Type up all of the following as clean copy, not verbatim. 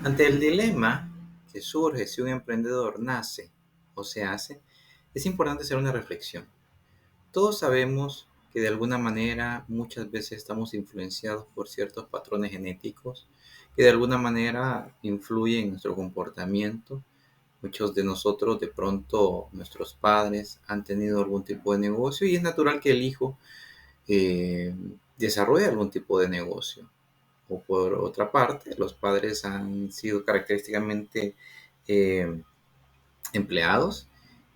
Ante el dilema que surge si un emprendedor nace o se hace, es importante hacer una reflexión. Todos sabemos que de alguna manera muchas veces estamos influenciados por ciertos patrones genéticos que de alguna manera influyen en nuestro comportamiento. Muchos de nosotros, de pronto, nuestros padres han tenido algún tipo de negocio y es natural que el hijo eh, desarrolle algún tipo de negocio. O por otra parte, los padres han sido característicamente eh, empleados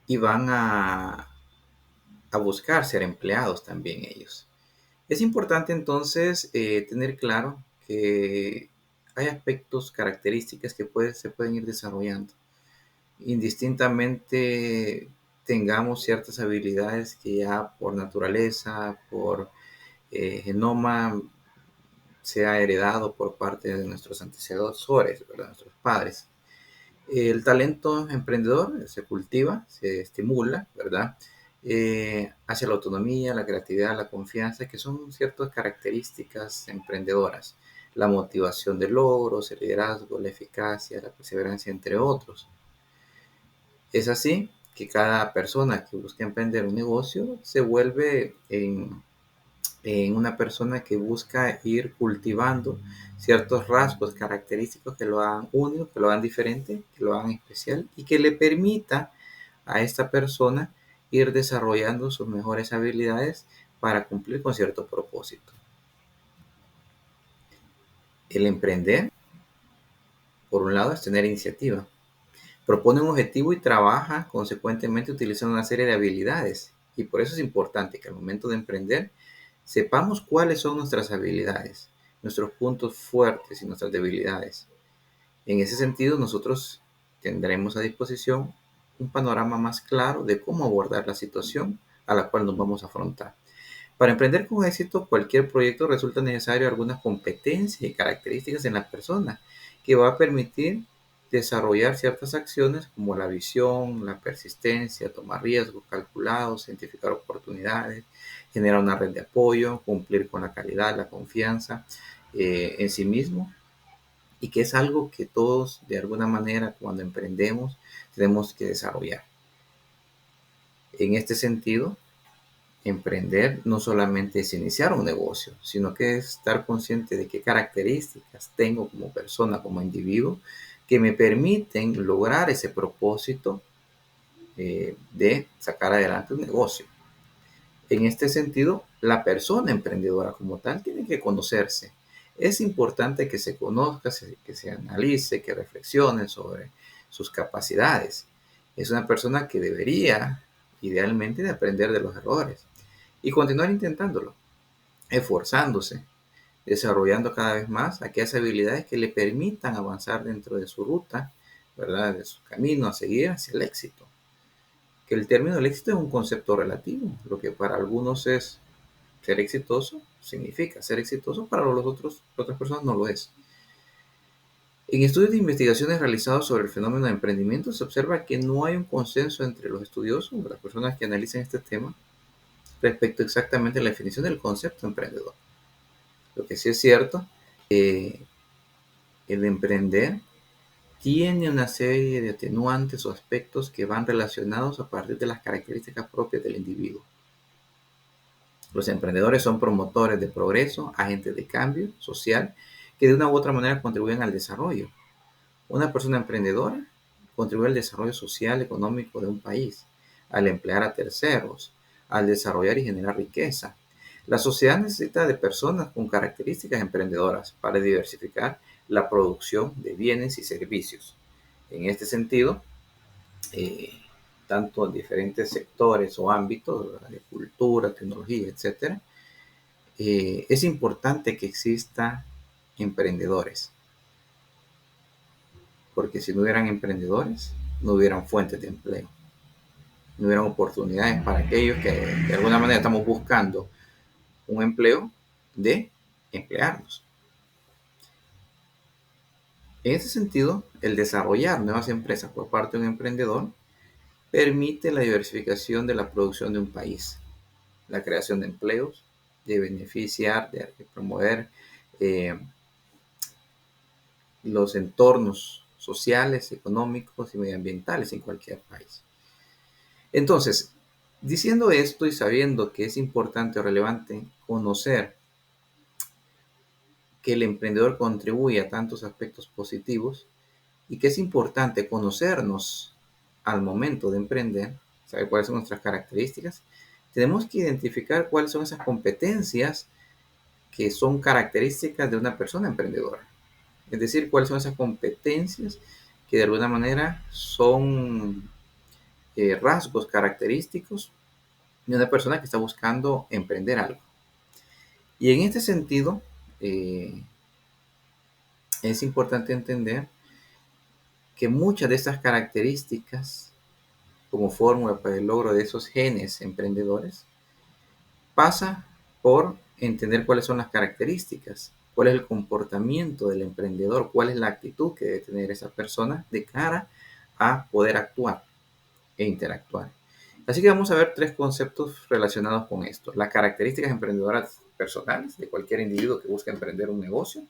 y van a buscar ser empleados también ellos. Es importante entonces tener claro que hay aspectos, características que se pueden ir desarrollando. Indistintamente tengamos ciertas habilidades que ya por naturaleza, por genoma, se ha heredado por parte de nuestros antecesores, ¿verdad? Nuestros padres. El talento emprendedor se cultiva, se estimula, ¿verdad? Hacia la autonomía, la creatividad, la confianza, que son ciertas características emprendedoras. La motivación de logros, el liderazgo, la eficacia, la perseverancia, entre otros. Es así que cada persona que busca emprender un negocio se vuelve en una persona que busca ir cultivando ciertos rasgos característicos que lo hagan único, que lo hagan diferente, que lo hagan especial y que le permita a esta persona ir desarrollando sus mejores habilidades para cumplir con cierto propósito. El emprender, por un lado, es tener iniciativa. Propone un objetivo y trabaja consecuentemente utilizando una serie de habilidades. Y por eso es importante que al momento de emprender sepamos cuáles son nuestras habilidades, nuestros puntos fuertes y nuestras debilidades. En ese sentido, nosotros tendremos a disposición un panorama más claro de cómo abordar la situación a la cual nos vamos a afrontar. Para emprender con éxito cualquier proyecto resulta necesario algunas competencias y características en la persona que va a permitir desarrollar ciertas acciones como la visión, la persistencia, tomar riesgos calculados, identificar oportunidades, generar una red de apoyo, cumplir con la calidad, la confianza en sí mismo, y que es algo que todos de alguna manera cuando emprendemos tenemos que desarrollar. En este sentido, emprender no solamente es iniciar un negocio, sino que es estar consciente de qué características tengo como persona, como individuo, que me permiten lograr ese propósito de sacar adelante un negocio. En este sentido, la persona emprendedora como tal tiene que conocerse. Es importante que se conozca, que se analice, que reflexione sobre sus capacidades. Es una persona que debería, idealmente, de aprender de los errores y continuar intentándolo, esforzándose, desarrollando cada vez más aquellas habilidades que le permitan avanzar dentro de su ruta, ¿verdad? De su camino a seguir hacia el éxito. Que el término del éxito es un concepto relativo. Lo que para algunos es ser exitoso, significa ser exitoso, para otras personas no lo es. En estudios de investigaciones realizados sobre el fenómeno de emprendimiento se observa que no hay un consenso entre los estudiosos, las personas que analizan este tema, respecto exactamente a la definición del concepto emprendedor. Lo que sí es cierto, eh, el emprender tiene una serie de atenuantes o aspectos que van relacionados a partir de las características propias del individuo. Los emprendedores son promotores de progreso, agentes de cambio social que de una u otra manera contribuyen al desarrollo. Una persona emprendedora contribuye al desarrollo social, económico de un país, al emplear a terceros, al desarrollar y generar riqueza. La sociedad necesita de personas con características emprendedoras para diversificar la producción de bienes y servicios. En este sentido, eh, tanto en diferentes sectores o ámbitos, de cultura, tecnología, etcétera, es importante que exista emprendedores, porque si no hubieran emprendedores, no hubieran fuentes de empleo, no hubieran oportunidades para aquellos que de alguna manera estamos buscando un empleo de emplearnos. En ese sentido, el desarrollar nuevas empresas por parte de un emprendedor permite la diversificación de la producción de un país, la creación de empleos, de beneficiar, de promover eh, los entornos sociales, económicos y medioambientales en cualquier país. Entonces, diciendo esto y sabiendo que es importante o relevante conocer que el emprendedor contribuye a tantos aspectos positivos y que es importante conocernos al momento de emprender, saber cuáles son nuestras características, tenemos que identificar cuáles son esas competencias que son características de una persona emprendedora. Es decir, cuáles son esas competencias que de alguna manera son rasgos característicos de una persona que está buscando emprender algo. Y en este sentido, eh, es importante entender que muchas de estas características, como fórmula para el logro de esos genes emprendedores, pasa por entender cuáles son las características, cuál es el comportamiento del emprendedor, cuál es la actitud que debe tener esa persona de cara a poder actuar e interactuar. Así que vamos a ver tres conceptos relacionados con esto. Las características emprendedoras personales de cualquier individuo que busca emprender un negocio,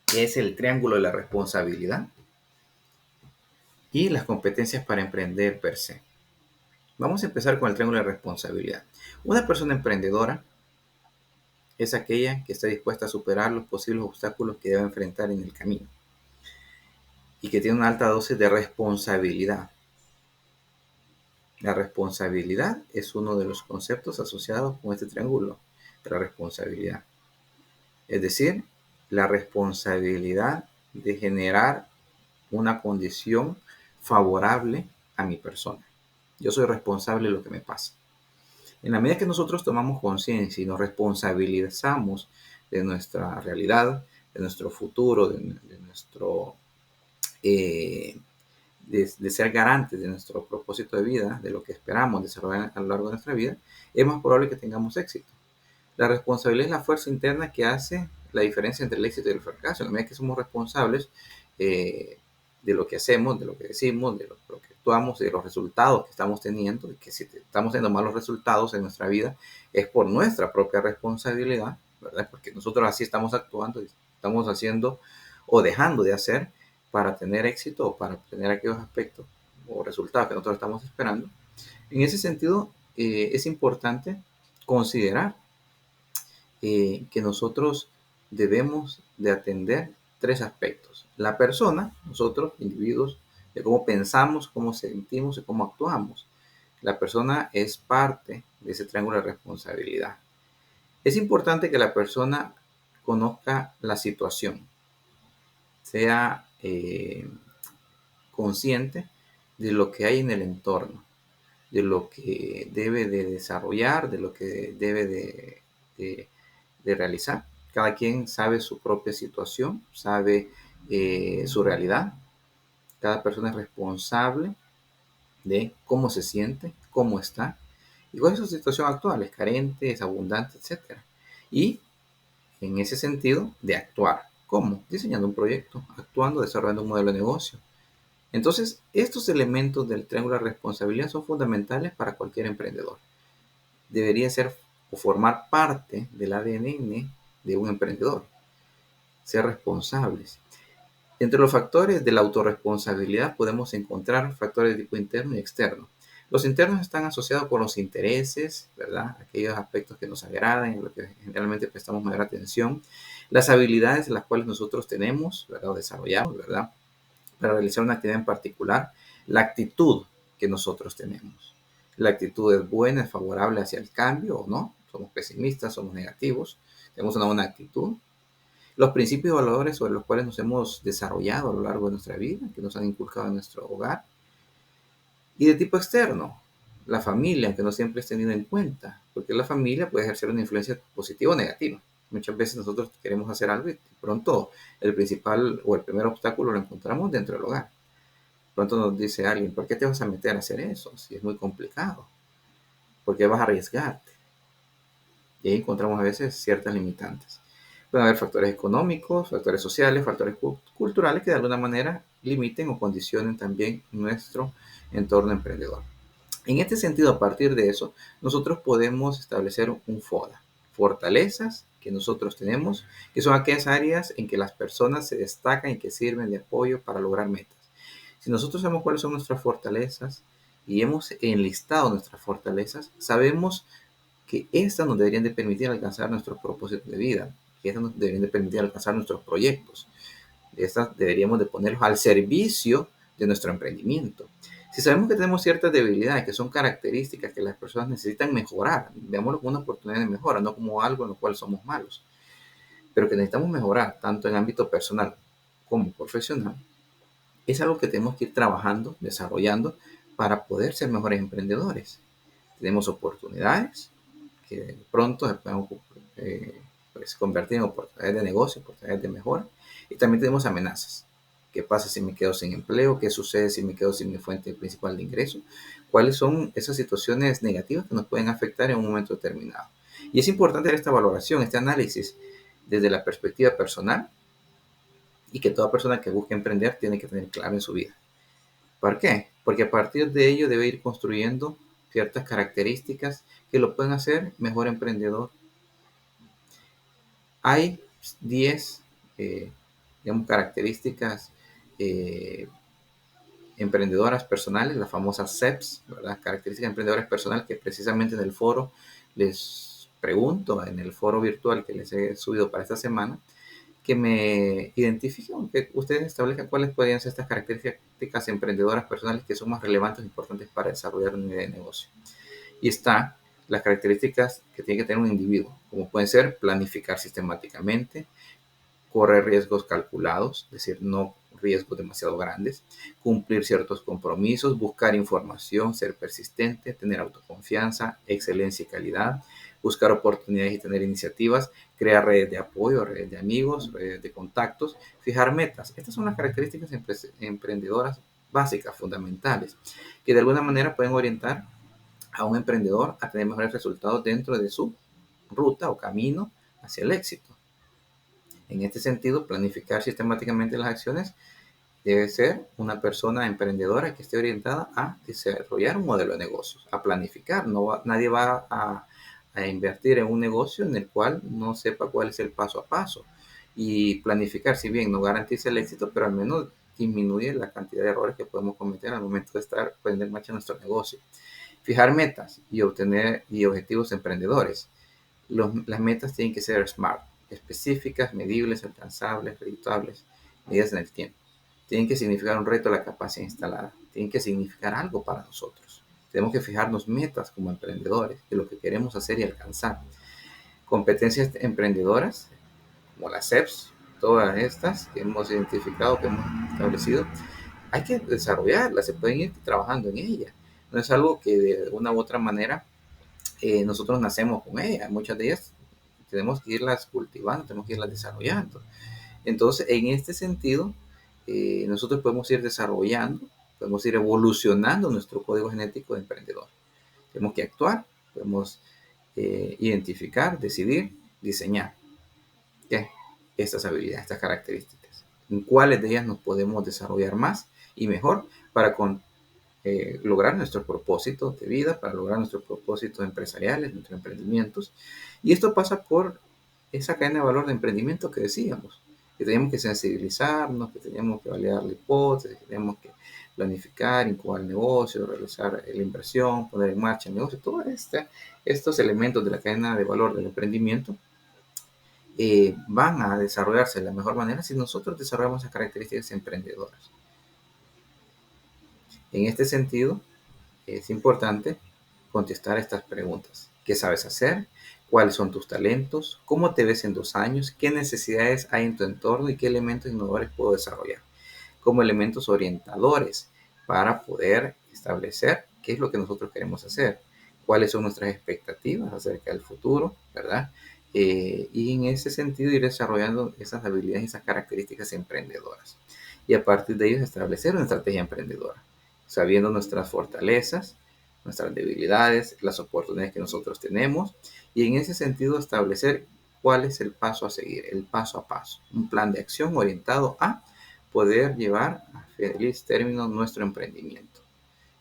que es el triángulo de la responsabilidad, y las competencias para emprender per se. Vamos a empezar con el triángulo de responsabilidad. Una persona emprendedora es aquella que está dispuesta a superar los posibles obstáculos que debe enfrentar en el camino y que tiene una alta dosis de responsabilidad. La responsabilidad es uno de los conceptos asociados con este triángulo de la responsabilidad. Es decir, la responsabilidad de generar una condición favorable a mi persona. Yo soy responsable de lo que me pasa. En la medida que nosotros tomamos conciencia y nos responsabilizamos de nuestra realidad, de nuestro futuro, de nuestro de ser garantes de nuestro propósito de vida, de lo que esperamos desarrollar a lo largo de nuestra vida, es más probable que tengamos éxito. La responsabilidad es la fuerza interna que hace la diferencia entre el éxito y el fracaso. En la medida que somos responsables de lo que hacemos, de lo que decimos, de lo que actuamos, de los resultados que estamos teniendo, y que si estamos teniendo malos resultados en nuestra vida es por nuestra propia responsabilidad, ¿verdad? Porque nosotros así estamos actuando, estamos haciendo o dejando de hacer para tener éxito o para obtener aquellos aspectos o resultados que nosotros estamos esperando. En ese sentido, es importante considerar que nosotros debemos de atender tres aspectos. La persona, nosotros, individuos, de cómo pensamos, cómo sentimos y cómo actuamos. La persona es parte de ese triángulo de responsabilidad. Es importante que la persona conozca la situación, sea consciente de lo que hay en el entorno, de lo que debe de desarrollar, de lo que debe de realizar. Cada quien sabe su propia situación, sabe su realidad. Cada persona es responsable de cómo se siente, cómo está y cuál es su situación actual, es carente, es abundante, etc. Y en ese sentido, de actuar. ¿Cómo? Diseñando un proyecto, actuando, desarrollando un modelo de negocio. Entonces, estos elementos del triángulo de responsabilidad son fundamentales para cualquier emprendedor. Debería ser o formar parte del ADN de un emprendedor. Ser responsables. Entre los factores de la autorresponsabilidad podemos encontrar factores de tipo interno y externo. Los internos están asociados con los intereses, ¿verdad? Aquellos aspectos que nos agradan, en lo que generalmente prestamos mayor atención. Las habilidades en las cuales nosotros tenemos, ¿verdad? O desarrollamos, ¿verdad? Para realizar una actividad en particular. La actitud que nosotros tenemos. La actitud es buena, es favorable hacia el cambio o no. Somos pesimistas, somos negativos. Tenemos una buena actitud. Los principios y valores sobre los cuales nos hemos desarrollado a lo largo de nuestra vida, que nos han inculcado en nuestro hogar. Y de tipo externo, la familia, aunque no siempre es tenido en cuenta, porque la familia puede ejercer una influencia positiva o negativa. Muchas veces nosotros queremos hacer algo y pronto el principal o el primer obstáculo lo encontramos dentro del hogar. Pronto nos dice alguien, ¿por qué te vas a meter a hacer eso? Si es muy complicado. ¿Por qué vas a arriesgarte? Y ahí encontramos a veces ciertas limitantes. Pueden haber factores económicos, factores sociales, factores culturales que de alguna manera limiten o condicionen también nuestro entorno emprendedor. En este sentido, a partir de eso, nosotros podemos establecer un FODA, fortalezas que nosotros tenemos, que son aquellas áreas en que las personas se destacan y que sirven de apoyo para lograr metas. Si nosotros sabemos cuáles son nuestras fortalezas y hemos enlistado nuestras fortalezas, sabemos que estas nos deberían de permitir alcanzar nuestros propósitos de vida, que estas nos deberían de permitir alcanzar nuestros proyectos. Estas deberíamos de ponerlos al servicio de nuestro emprendimiento. Si sabemos que tenemos ciertas debilidades, que son características que las personas necesitan mejorar, veámoslo como una oportunidad de mejora, no como algo en lo cual somos malos, pero que necesitamos mejorar tanto en ámbito personal como profesional, es algo que tenemos que ir trabajando, desarrollando para poder ser mejores emprendedores. Tenemos oportunidades que pronto se pueden pues, convertir en oportunidades de negocio, oportunidades de mejora, y también tenemos amenazas. ¿Qué pasa si me quedo sin empleo? ¿Qué sucede si me quedo sin mi fuente principal de ingreso? ¿Cuáles son esas situaciones negativas que nos pueden afectar en un momento determinado? Y es importante hacer esta valoración, este análisis desde la perspectiva personal y que toda persona que busque emprender tiene que tener claro en su vida. ¿Por qué? Porque a partir de ello debe ir construyendo ciertas características que lo pueden hacer mejor emprendedor. Hay 10 digamos, características eh, emprendedoras personales, las famosas CEPs, ¿verdad? Características emprendedoras personales que precisamente en el foro les pregunto, en el foro virtual que les he subido para esta semana, que me identifiquen, que ustedes establezcan cuáles podrían ser estas características emprendedoras personales que son más relevantes e importantes para desarrollar una idea de negocio. Y está las características que tiene que tener un individuo, como pueden ser planificar sistemáticamente, correr riesgos calculados, es decir, no riesgos demasiado grandes, cumplir ciertos compromisos, buscar información, ser persistente, tener autoconfianza, excelencia y calidad, buscar oportunidades y tener iniciativas, crear redes de apoyo, redes de amigos, redes de contactos, fijar metas. Estas son las características emprendedoras básicas, fundamentales, que de alguna manera pueden orientar a un emprendedor a tener mejores resultados dentro de su ruta o camino hacia el éxito. En este sentido, planificar sistemáticamente las acciones debe ser una persona emprendedora que esté orientada a desarrollar un modelo de negocios, a planificar. Nadie va a invertir en un negocio en el cual no sepa cuál es el paso a paso. Y planificar, si bien no garantiza el éxito, pero al menos disminuye la cantidad de errores que podemos cometer al momento de estar poniendo en marcha nuestro negocio. Fijar metas y obtener objetivos emprendedores. Las metas tienen que ser SMART, específicas, medibles, alcanzables, redituables, medidas en el tiempo. Tienen que significar un reto a la capacidad instalada. Tienen que significar algo para nosotros. Tenemos que fijarnos metas como emprendedores de lo que queremos hacer y alcanzar. Competencias emprendedoras, como las CEPs, todas estas que hemos identificado, que hemos establecido, hay que desarrollarlas, se pueden ir trabajando en ellas. No es algo que de una u otra manera nosotros nacemos con ellas. Muchas de ellas tenemos que irlas cultivando, tenemos que irlas desarrollando. Entonces, en este sentido, nosotros podemos ir desarrollando, podemos ir evolucionando nuestro código genético de emprendedor. Tenemos que actuar, podemos identificar, decidir, diseñar. ¿Qué? Estas habilidades, estas características. ¿En cuáles de ellas nos podemos desarrollar más y mejor para lograr nuestros propósitos de vida, para lograr nuestros propósitos empresariales, nuestros emprendimientos? Y esto pasa por esa cadena de valor de emprendimiento que decíamos, que tenemos que sensibilizarnos, que tenemos que validar la hipótesis, que tenemos que planificar, incubar el negocio, realizar la inversión, poner en marcha el negocio. Todos estos elementos de la cadena de valor del emprendimiento van a desarrollarse de la mejor manera si nosotros desarrollamos esas características emprendedoras. En este sentido, es importante contestar estas preguntas. ¿Qué sabes hacer? ¿Cuáles son tus talentos? ¿Cómo te ves en 2 años? ¿Qué necesidades hay en tu entorno y qué elementos innovadores puedo desarrollar? Como elementos orientadores para poder establecer qué es lo que nosotros queremos hacer, cuáles son nuestras expectativas acerca del futuro, ¿verdad? Y en ese sentido ir desarrollando esas habilidades y esas características emprendedoras. Y a partir de ellos establecer una estrategia emprendedora, sabiendo nuestras fortalezas, nuestras debilidades, las oportunidades que nosotros tenemos, y en ese sentido establecer cuál es el paso a seguir, el paso a paso, un plan de acción orientado a poder llevar a feliz término nuestro emprendimiento.